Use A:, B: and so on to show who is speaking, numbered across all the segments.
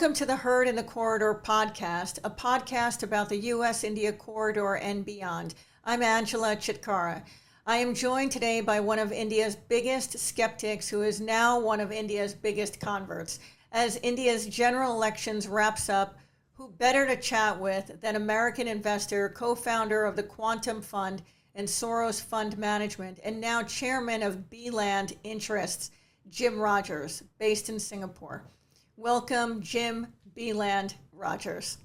A: Welcome to the Herd in the Corridor podcast, a podcast about the U.S.-India corridor and beyond. I'm Angela Chitkara. I am joined today by one of India's biggest skeptics, who is now one of India's biggest converts. As India's general elections wraps up, who better to chat with than American investor, co-founder of the Quantum Fund and Soros Fund Management, and now chairman of B-Land Interests, Jim Rogers, based in Singapore. Welcome, Jim B-Land Rogers.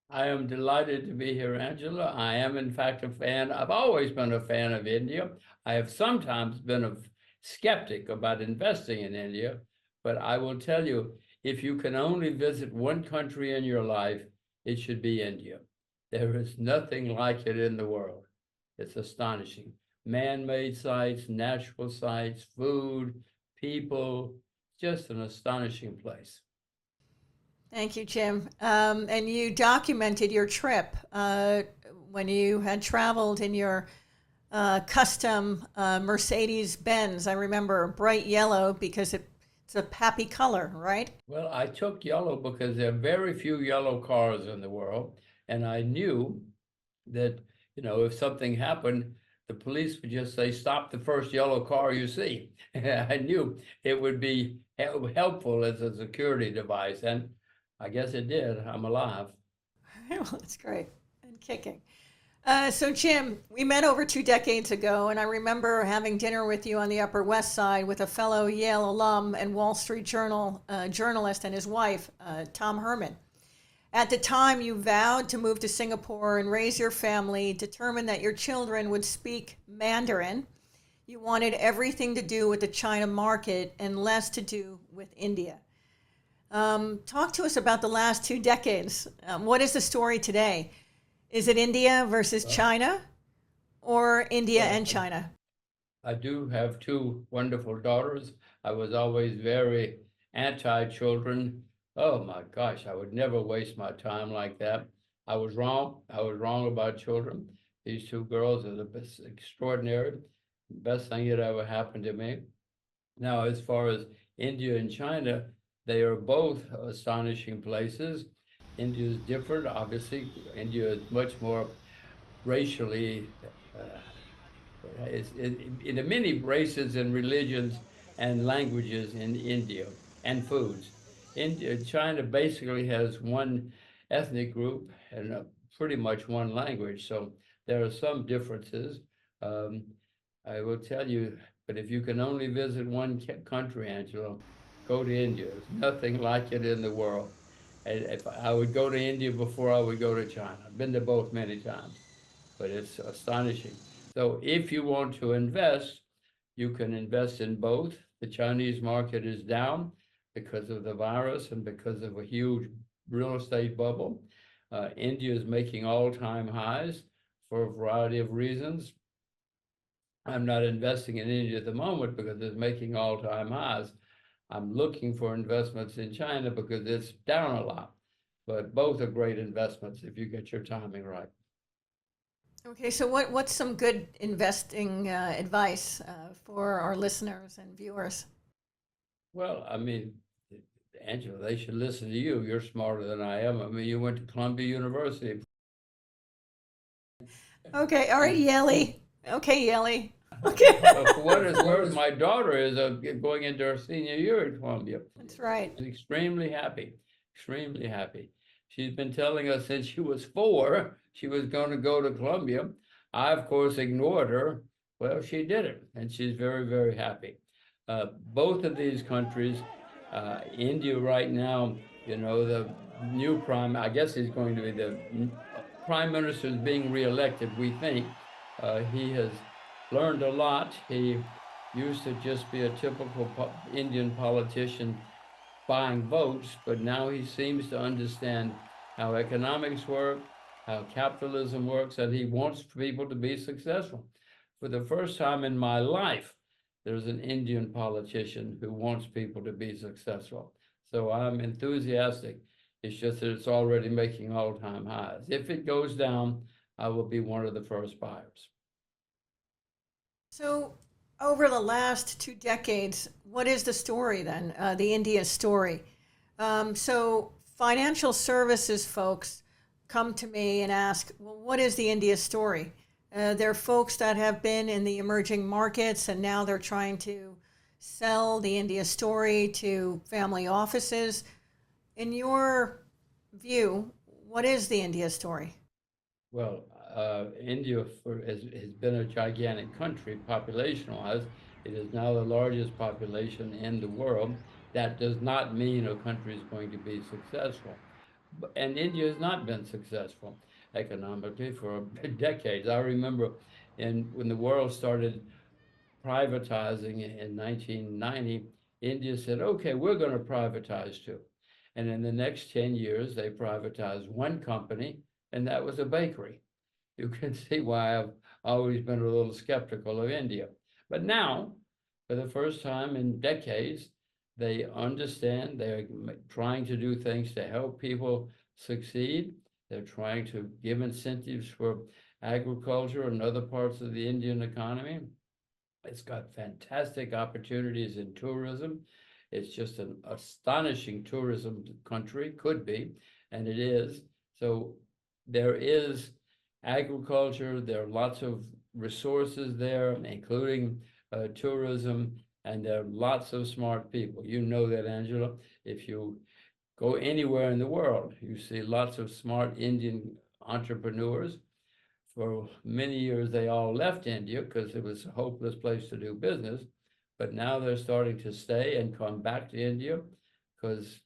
B: I am delighted to be here, Angela. I am, in fact, a fan. I've always been a fan of India. I have sometimes been a skeptic about investing in India, but I will tell you, if you can only visit one country in your life, it should be India. There is nothing like it in the world. It's astonishing. Man-made sites, natural sites, food, people, just an astonishing place.
A: Thank you, Jim. And you documented your trip when you had traveled in your custom Mercedes-Benz. I remember bright yellow because it's a happy color, right?
B: Well, I took yellow because there are very few yellow cars in the world. And I knew that, if something happened, the police would just say, stop the first yellow car you see. I knew it would be helpful as a security device. And I guess it did. I'm alive.
A: Well, that's great. And kicking. So, Jim, we met over 2 decades ago, and I remember having dinner with you on the Upper West Side with a fellow Yale alum and Wall Street Journal journalist and his wife, Tom Herman. At the time, you vowed to move to Singapore and raise your family, determined that your children would speak Mandarin. You wanted everything to do with the China market and less to do with India. Talk to us about the last 2 decades. What is the story today? Is it India versus China, or India and China?
B: I do have 2 wonderful daughters. I was always very anti-children. Oh my gosh, I would never waste my time like that. I was wrong. I was wrong about children. These 2 girls are the best, extraordinary, best thing that ever happened to me. Now, as far as India and China, they are both astonishing places. India is different, obviously. India is much more racially, in the many races and religions and languages in India and foods. China basically has one ethnic group and pretty much one language. So there are some differences. I will tell you, but if you can only visit one country, Angela, go to India. There's nothing like it in the world. If I would go to India before I would go to China. I've been to both many times, but it's astonishing. So if you want to invest, you can invest in both. The Chinese market is down because of the virus and because of a huge real estate bubble. India is making all-time highs for a variety of reasons. I'm not investing in India at the moment because it's making all-time highs. I'm looking for investments in China because it's down a lot, but both are great investments if you get your timing right.
A: Okay, so what's some good investing advice for our listeners and viewers?
B: Well, I mean, Angela, they should listen to you. You're smarter than I am. I mean, you went to Columbia University.
A: Okay, all right, Yelly. Okay, Yelly. Okay.
B: For what it's worth, my daughter is going into her senior year at Columbia.
A: That's right.
B: She's extremely happy, extremely happy. She's been telling us since she was 4, she was going to go to Columbia. I, of course, ignored her. Well, she did it, and she's very, very happy. Both of these countries, India right now, the new I guess he's going to be the Prime Minister is being reelected, we think. He has learned a lot. He used to just be a typical Indian politician buying votes, but now he seems to understand how economics work, how capitalism works, and he wants people to be successful. For the first time in my life, there's an Indian politician who wants people to be successful. So I'm enthusiastic. It's just that it's already making all-time highs. If it goes down, I will be one of the first buyers.
A: So over the last 2 decades, what is the story then, the India story? So financial services folks come to me and ask, well, what is the India story? They're folks that have been in the emerging markets and now they're trying to sell the India story to family offices. In your view, what is the India story?
B: Well, India has been a gigantic country population-wise. It is now the largest population in the world. That does not mean a country is going to be successful. And India has not been successful economically for decades. I remember when the world started privatizing in 1990, India said, okay, we're going to privatize too. And in the next 10 years, they privatized one company, and that was a bakery. You can see why I've always been a little skeptical of India. But now, for the first time in decades, they understand they're trying to do things to help people succeed. They're trying to give incentives for agriculture and other parts of the Indian economy. It's got fantastic opportunities in tourism. It's just an astonishing tourism country, could be, and it is. So there is agriculture, there are lots of resources there, including tourism, and there are lots of smart people. You know that, Angela. If you go anywhere in the world, you see lots of smart Indian entrepreneurs. For many years, they all left India because it was a hopeless place to do business. But now they're starting to stay and come back to India because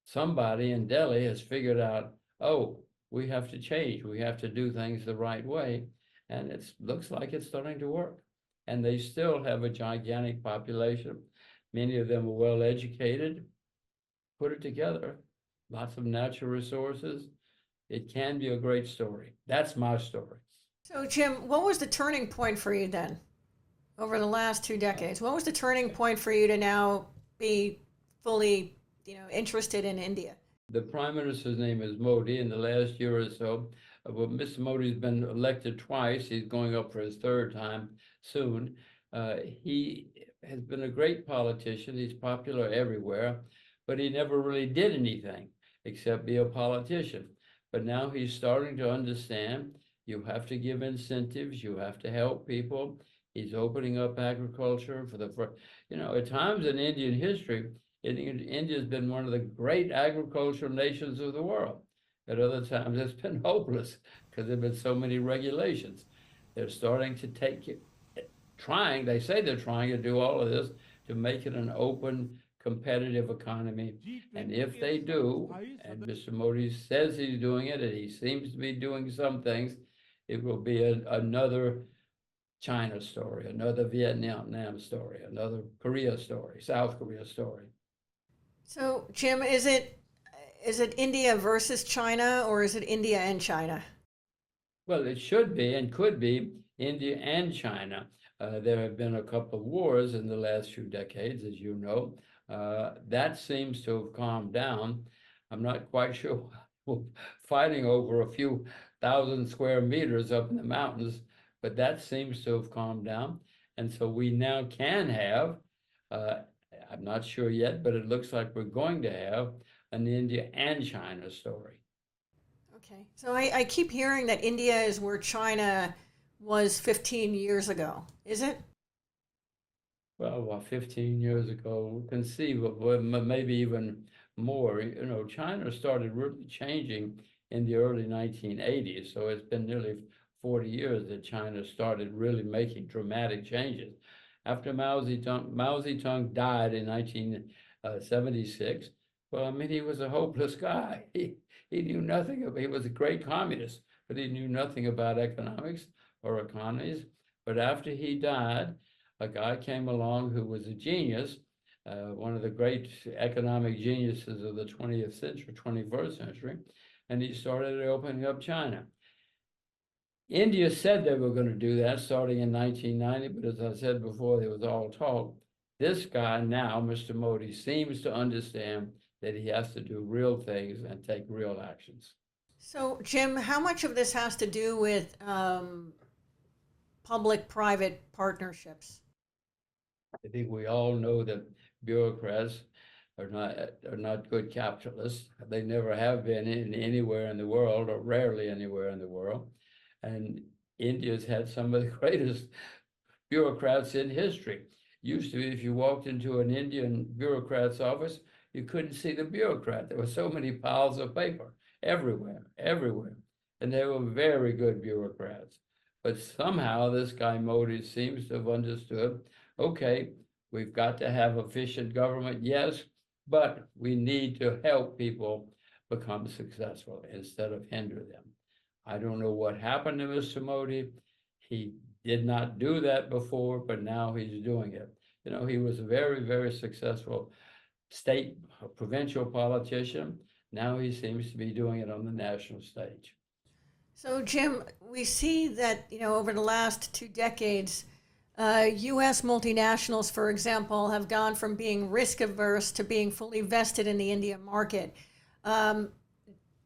B: somebody in Delhi has figured out, oh, we have to change. We have to do things the right way. And it looks like it's starting to work. And they still have a gigantic population. Many of them are well educated. Put it together, lots of natural resources. It can be a great story. That's my story.
A: So, Jim, what was the turning point for you then over the last 2 decades? What was the turning point for you to now be fully, interested in India?
B: The Prime Minister's name is Modi. In the last year or so, well, Mr. Modi's been elected twice. He's going up for his third time soon. He has been a great politician. He's popular everywhere, but he never really did anything except be a politician. But now he's starting to understand you have to give incentives, you have to help people. He's opening up agriculture for the first, at times in Indian history, India's been one of the great agricultural nations of the world. At other times, it's been hopeless because there have been so many regulations. They're starting to they say they're trying to do all of this to make it an open, competitive economy. And if they do, and Mr. Modi says he's doing it, and he seems to be doing some things, it will be another China story, another Vietnam story, another Korea story, South Korea story.
A: So, Jim, is it India versus China, or is it India and China?
B: Well, it should be and could be India and China. There have been a couple of wars in the last few decades, as you know. That seems to have calmed down. I'm not quite sure fighting over a few thousand square meters up in the mountains, but that seems to have calmed down. And so we now can have, I'm not sure yet, but it looks like we're going to have an India and China story.
A: Okay. So I keep hearing that India is where China was 15 years ago. Is it?
B: Well, about 15 years ago, conceivable, maybe even more. China started really changing in the early 1980s. So it's been nearly 40 years that China started really making dramatic changes. After Mao Zedong died in 1976. Well, I mean, he was a hopeless guy. He knew nothing he was a great communist, but he knew nothing about economics or economies. But after he died, a guy came along who was a genius, one of the great economic geniuses of the 20th century, 21st century, and he started opening up China. India said they were going to do that starting in 1990, but as I said before, there was all talk. This guy now, Mr. Modi, seems to understand that he has to do real things and take real actions.
A: So, Jim, how much of this has to do with public-private partnerships?
B: I think we all know that bureaucrats are not good capitalists. They never have been in anywhere in the world, or rarely anywhere in the world. And India's had some of the greatest bureaucrats in history. Used to be, if you walked into an Indian bureaucrat's office, you couldn't see the bureaucrat. There were so many piles of paper everywhere, everywhere. And they were very good bureaucrats. But somehow this guy Modi seems to have understood, okay, we've got to have efficient government, yes, but we need to help people become successful instead of hinder them. I don't know what happened to Mr. Modi. He did not do that before, but now he's doing it. You know, he was a very, very successful state or provincial politician. Now he seems to be doing it on the national stage.
A: So, Jim, we see that, over the last 2 decades, U.S. multinationals, for example, have gone from being risk averse to being fully vested in the India market. In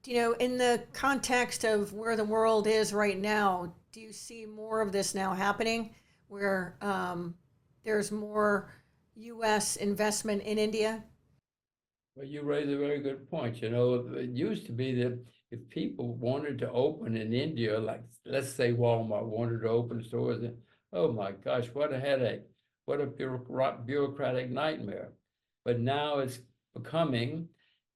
A: the context of where the world is right now, do you see more of this now happening, where there's more U.S. investment in India?
B: Well, you raise a very good point. It used to be that if people wanted to open in India, like let's say Walmart wanted to open stores, oh my gosh, what a headache, what a bureaucratic nightmare. But now it's becoming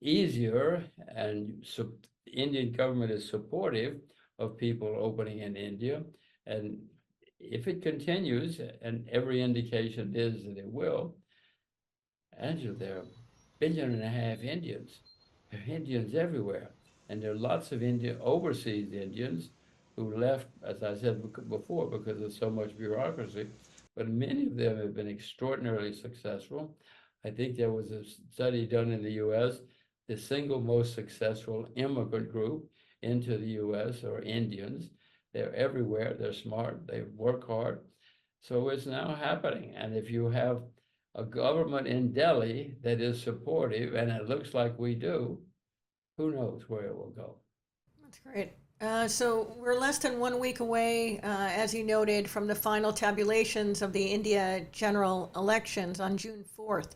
B: easier, and the Indian government is supportive of people opening in India. And if it continues, and every indication is that it will, Angela, there are 1.5 billion Indians. There are Indians everywhere. And there are lots of overseas Indians who left, as I said before, because of so much bureaucracy. But many of them have been extraordinarily successful. I think there was a study done in the US, the single most successful immigrant group into the US are Indians. They're everywhere, they're smart, they work hard. So it's now happening. And if you have a government in Delhi that is supportive, and it looks like we do, who knows where it will go.
A: That's great. So we're less than 1 week away, as you noted, from the final tabulations of the India general elections on June 4th.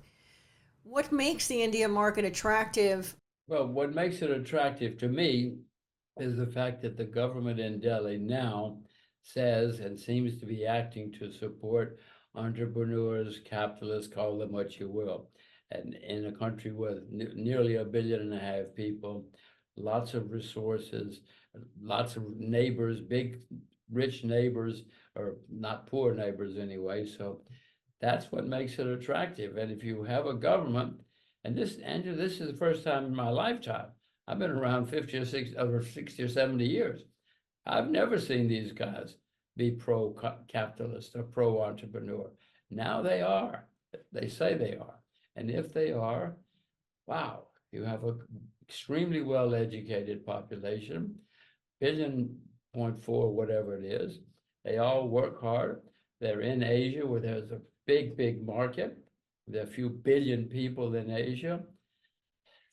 A: What makes the India market attractive?
B: Well, what makes it attractive to me is the fact that the government in Delhi now says and seems to be acting to support entrepreneurs, capitalists, call them what you will. And in a country with nearly 1.5 billion people, lots of resources, lots of neighbors, big, rich neighbors, or not poor neighbors anyway. So that's what makes it attractive. And if you have a government, and this, Andrew, this is the first time in my lifetime, I've been around 50 or 60, over 60 or 70 years. I've never seen these guys be pro-capitalist or pro-entrepreneur. Now they are. They say they are. And if they are, wow, you have an extremely well-educated population, 1.4 billion, whatever it is. They all work hard. They're in Asia, where there's a big, big market. There are a few billion people in Asia.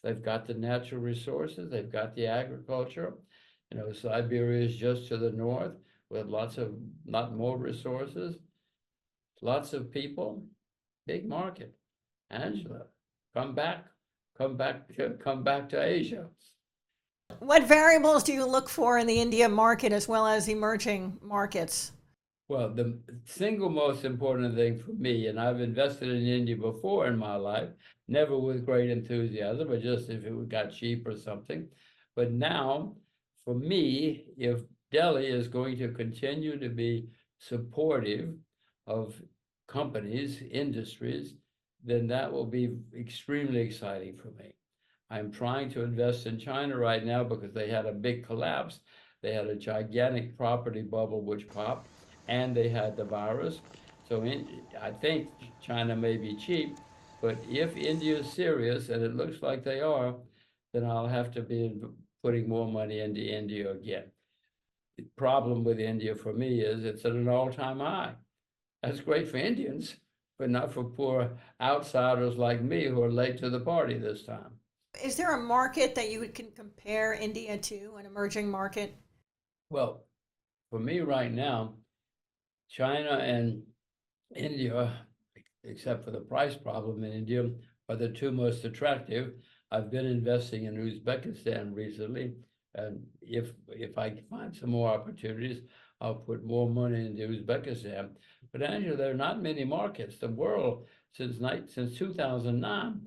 B: They've got the natural resources. They've got the agriculture. Siberia is just to the north with lot more resources, lots of people, big market. Angela, come back to Asia.
A: What variables do you look for in the India market as well as emerging markets?
B: Well, the single most important thing for me, and I've invested in India before in my life, never with great enthusiasm, but just if it got cheap or something. But now, for me, if Delhi is going to continue to be supportive of companies, industries, then that will be extremely exciting for me. I'm trying to invest in China right now because they had a big collapse. They had a gigantic property bubble which popped, and they had the virus. So I think China may be cheap, but if India is serious, and it looks like they are, then I'll have to be putting more money into India again. The problem with India for me is it's at an all-time high. That's great for Indians, but not for poor outsiders like me who are late to the party this time.
A: Is there a market that you can compare India to, an emerging market?
B: Well, for me right now, China and India, except for the price problem in India, are the two most attractive. I've been investing in Uzbekistan recently, and if I find some more opportunities, I'll put more money into Uzbekistan. But Angela, there are not many markets. The world since 2009,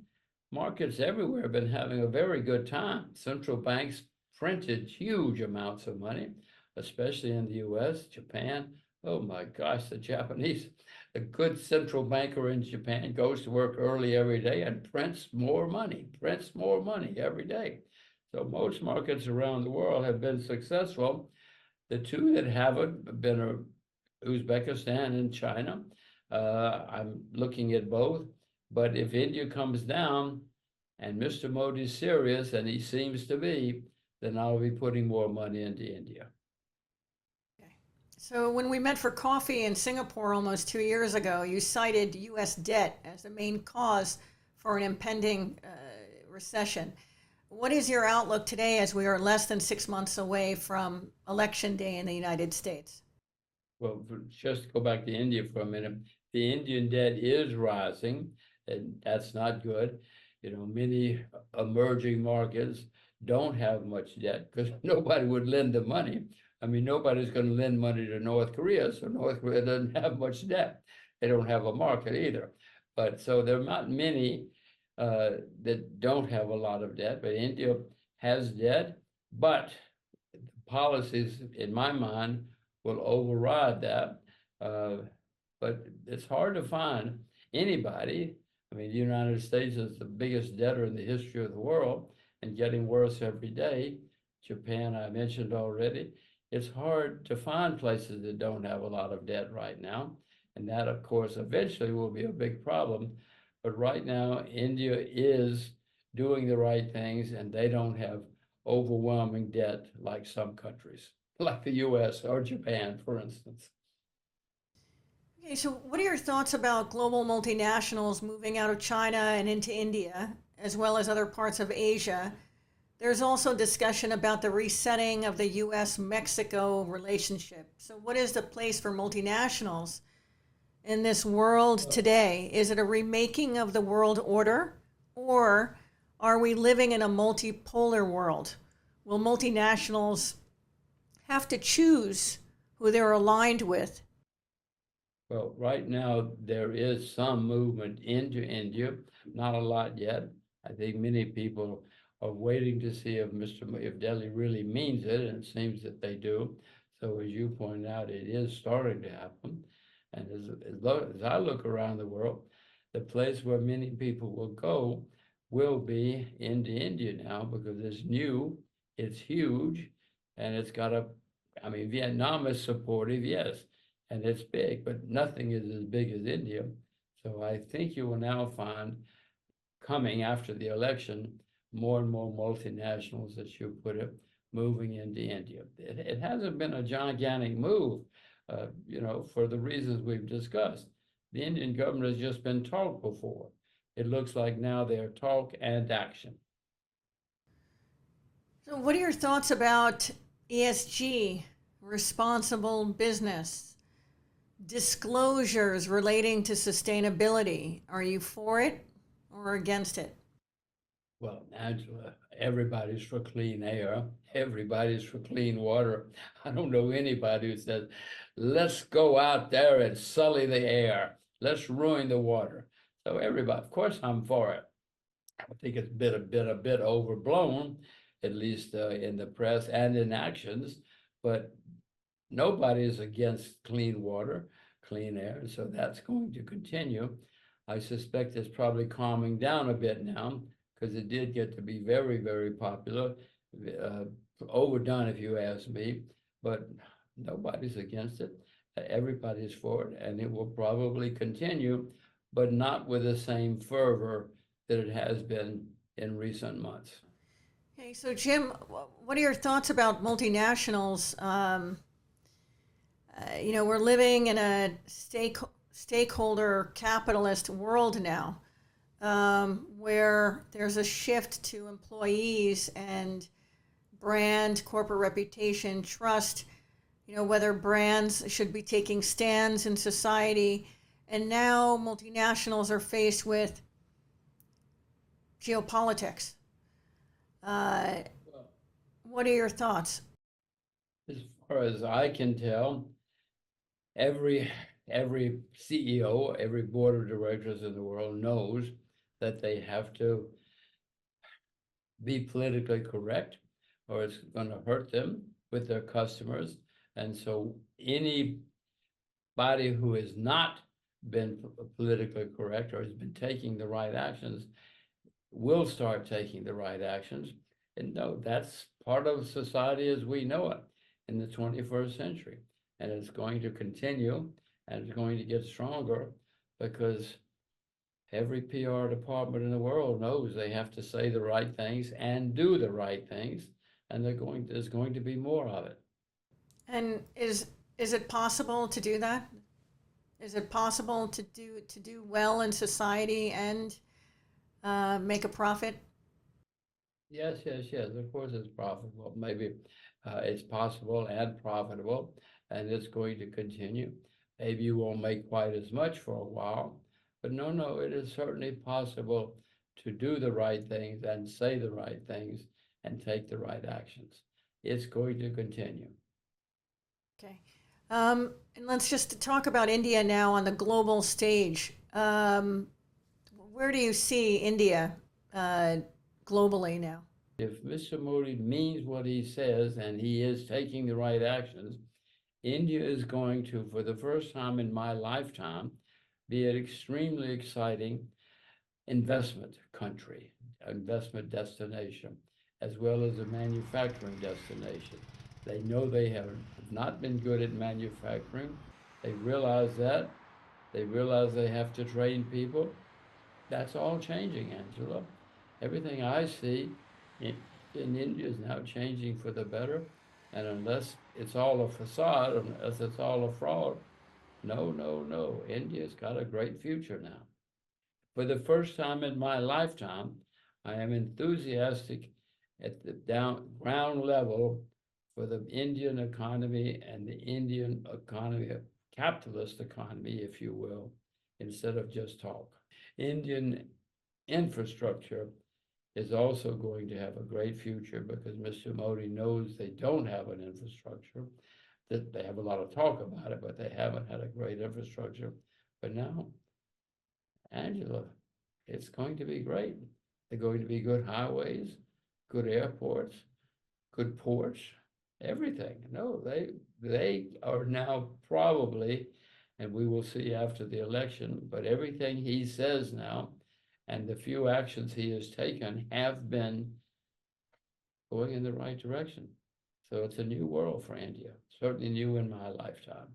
B: markets everywhere have been having a very good time. Central banks printed huge amounts of money, especially in the U.S., Japan. Oh my gosh, the Japanese. A good central banker in Japan goes to work early every day and prints more money every day. So most markets around the world have been successful. The two that haven't been Uzbekistan and China. I'm looking at both, but if India comes down and Mr. Modi's serious, and he seems to be, then I'll be putting more money into India.
A: So when we met for coffee in Singapore almost 2 years ago, you cited U.S. debt as the main cause for an impending recession. What is your outlook today as we are less than 6 months away from Election Day in the United States?
B: Well, just to go back to India for a minute, the Indian debt is rising, and that's not good. You know, many emerging markets don't have much debt because nobody would lend the money. I mean, nobody's going to lend money to North Korea, so North Korea doesn't have much debt. They don't have a market either. But so there are not many that don't have a lot of debt, but India has debt, but policies, in my mind, will override that. But it's hard to find anybody. I mean, the United States is the biggest debtor in the history of the world and getting worse every day. Japan, I mentioned already. It's hard to find places that don't have a lot of debt right now. And that, of course, eventually will be a big problem. But right now, India is doing the right things, and they don't have overwhelming debt like some countries, like the US or Japan, for instance.
A: Okay, so what are your thoughts about global multinationals moving out of China and into India, as well as other parts of Asia? There's also discussion about the resetting of the U.S.-Mexico relationship. So what is the place for multinationals in this world today? Is it a remaking of the world order, or are we living in a multipolar world? Will multinationals have to choose who they're aligned with?
B: Well, right now, there is some movement into India, not a lot yet. I think many people are waiting to see if Delhi really means it, and it seems that they do. So as you point out, it is starting to happen. And as I look around the world, the place where many people will go will be into India now, because it's new, it's huge, and it's got I mean, Vietnam is supportive, yes, and it's big, but nothing is as big as India. So I think you will now find, coming after the election, more and more multinationals, as you put it, moving into India. It hasn't been a gigantic move, you know, for the reasons we've discussed. The Indian government has just been talk before. It looks like now they're talk and action.
A: So what are your thoughts about ESG, responsible business, disclosures relating to sustainability? Are you for it or against it?
B: Well, Angela, everybody's for clean air. Everybody's for clean water. I don't know anybody who says, let's go out there and sully the air. Let's ruin the water. So everybody, of course, I'm for it. I think it's a bit overblown, at least in the press and in actions, but nobody is against clean water, clean air, so that's going to continue. I suspect it's probably calming down a bit now, because it did get to be very, very popular, overdone if you ask me, but nobody's against it. Everybody's for it, and it will probably continue, but not with the same fervor that it has been in recent months.
A: Okay, so Jim, what are your thoughts about multinationals? You know, we're living in a stakeholder capitalist world now, where there's a shift to employees and brand, corporate reputation, trust, you know, whether brands should be taking stands in society. And now multinationals are faced with geopolitics. Uh,
B: Well,
A: what are your thoughts?
B: as far as I can tell, every every CEO, every board of directors in the world knows that they have to be politically correct, or it's going to hurt them with their customers. And so anybody who has not been politically correct or has been taking the right actions will start taking the right actions. And no, that's part of society as we know it in the 21st century. And it's going to continue, and it's going to get stronger, because every PR department in the world knows they have to say the right things and do the right things, and there's going to be more of it.
A: And is it possible to do that? Is it possible to do well in society and make a profit?
B: Yes, yes, yes. Of course, it's profitable. Maybe it's possible and profitable, and it's going to continue. Maybe you won't make quite as much for a while, but no, no, it is certainly possible to do the right things and say the right things and take the right actions. It's going to continue.
A: Okay. And let's just talk about India now on the global stage. Where do you see India globally now?
B: If Mr. Modi means what he says and he is taking the right actions, India is going to, for the first time in my lifetime, be an extremely exciting investment country, investment destination, as well as a manufacturing destination. They know they have not been good at manufacturing. They realize that. They realize they have to train people. That's all changing, Angela. Everything I see in India is now changing for the better. And unless it's all a facade, unless it's all a fraud, no, no, no. India's got a great future now. For the first time in my lifetime, I am enthusiastic at the ground level for the Indian economy and the Indian economy, capitalist economy, if you will, instead of just talk. Indian infrastructure is also going to have a great future, because Mr. Modi knows they don't have an infrastructure. That they have a lot of talk about it, but they haven't had a great infrastructure. But now, Angela, it's going to be great. They're going to be good highways, good airports, good ports, everything. No, they are now probably, and we will see after the election, but everything he says now and the few actions he has taken have been going in the right direction. So it's a new world for India, certainly new in my lifetime.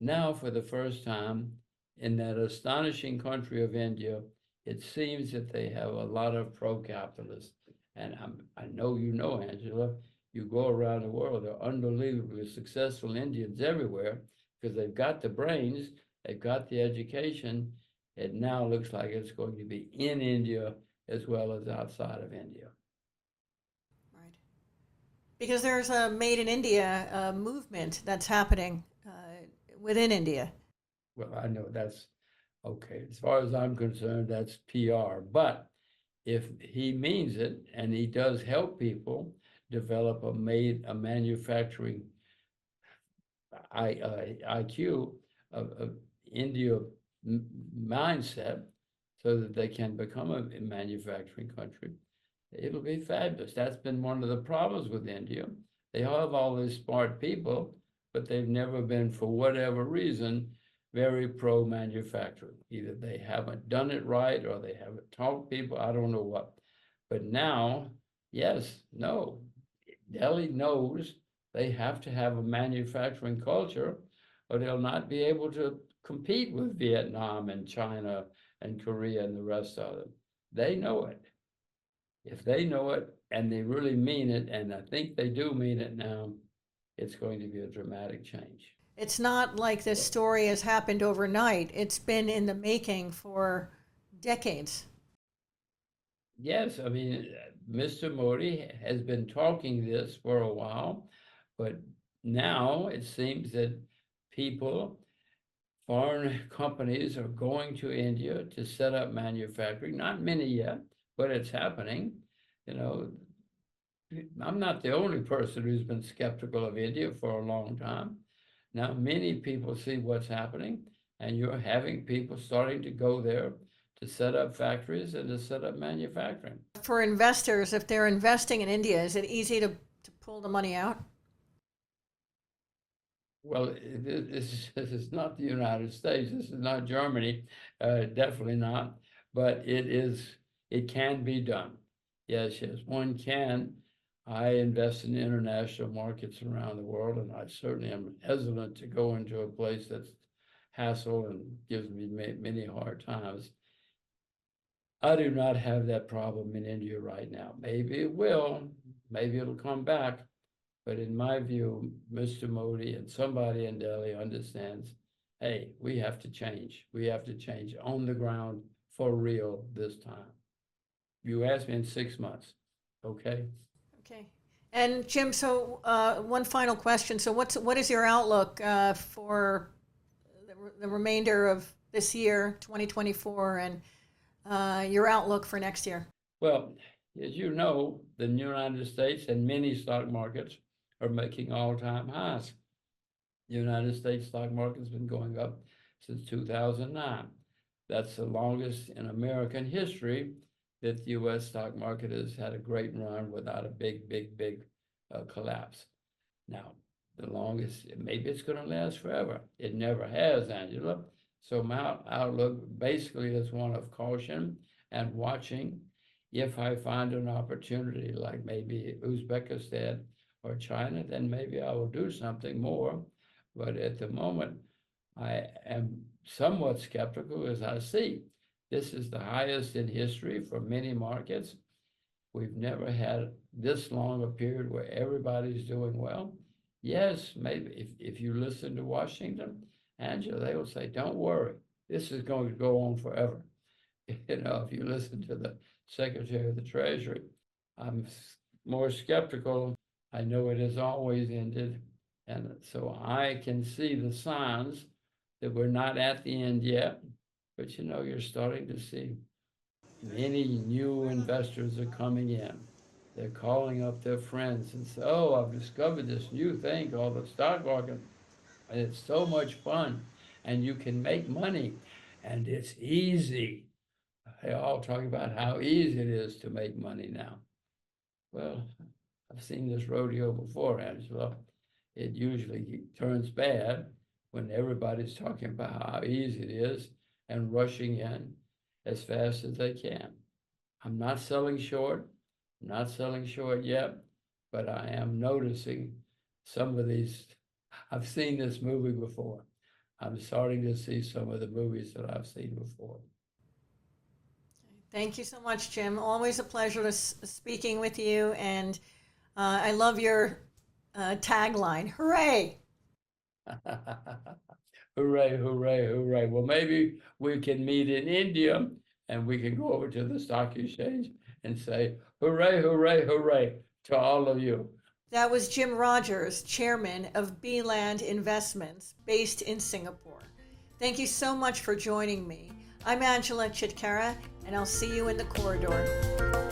B: Now, for the first time in that astonishing country of India, it seems that they have a lot of pro-capitalists. And I know you know, Angela, you go around the world, there are unbelievably successful Indians everywhere, because they've got the brains, they've got the education. It now looks like it's going to be in India as well as outside of India.
A: Right. Because there's a Made in India movement that's happening within India.
B: Well, I know that's okay. As far as I'm concerned, that's PR. But if he means it and he does help people develop a manufacturing IQ of India mindset, so that they can become a manufacturing country, it'll be fabulous. That's been one of the problems with India. They have all these smart people, but they've never been, for whatever reason, very pro-manufacturing. Either they haven't done it right or they haven't taught people, I don't know what. But now, yes, no, Delhi knows they have to have a manufacturing culture, or they'll not be able to compete with Vietnam and China and Korea and the rest of them. They know it. If they know it and they really mean it, and I think they do mean it now, it's going to be a dramatic change.
A: It's not like this story has happened overnight. It's been in the making for decades.
B: Yes, I mean, Mr. Modi has been talking this for a while, but now it seems that people, foreign companies, are going to India to set up manufacturing. Not many yet, but it's happening. You know, I'm not the only person who's been skeptical of India for a long time. Now, many people see what's happening, and you're having people starting to go there to set up factories and to set up manufacturing.
A: For investors, if they're investing in India, is it easy to pull the money out?
B: Well, this is not the United States. This is not Germany, definitely not. But it can be done. Yes, yes, one can. I invest in international markets around the world, and I certainly am hesitant to go into a place that's hassle and gives me many hard times. I do not have that problem in India right now. Maybe it will, maybe it'll come back. But in my view, Mr. Modi and somebody in Delhi understands, hey, we have to change. We have to change on the ground for real this time. You asked me in 6 months, okay?
A: Okay. And Jim, so one final question. So what is your outlook for the remainder of this year, 2024, and your outlook for next year?
B: Well, as you know, the United States and many stock markets are making all-time highs. The United States stock market's been going up since 2009. That's the longest in American history that the U.S. stock market has had a great run without a big collapse. Now, the longest, maybe it's going to last forever. It never has, Angela. So my outlook basically is one of caution and watching. If I find an opportunity like maybe Uzbekistan or China, then maybe I will do something more. But at the moment, I am somewhat skeptical as I see this is the highest in history for many markets. We've never had this long a period where everybody's doing well. Yes, maybe if you listen to Washington, Angela, they will say, don't worry, this is going to go on forever. You know, if you listen to the Secretary of the Treasury, I'm more skeptical. I know it has always ended. And so I can see the signs that we're not at the end yet, but you know, you're starting to see many new investors are coming in. They're calling up their friends and say, oh, I've discovered this new thing called the stock market. And it's so much fun and you can make money and it's easy. They all talk about how easy it is to make money now. Well, I've seen this rodeo before, Angela. It usually turns bad when everybody's talking about how easy it is and rushing in as fast as they can. I'm not selling short, not selling short yet, but I am noticing some of these. I've seen this movie before. I'm starting to see some of the movies that I've seen before.
A: Thank you so much, Jim. Always a pleasure speaking with you, and I love your tagline. Hooray!
B: Hooray, hooray, hooray. Well, maybe we can meet in India and we can go over to the stock exchange and say, hooray, hooray, hooray to all of you.
A: That was Jim Rogers, chairman of Beeland Investments, based in Singapore. Thank you so much for joining me. I'm Angela Chitkara, and I'll see you in the corridor.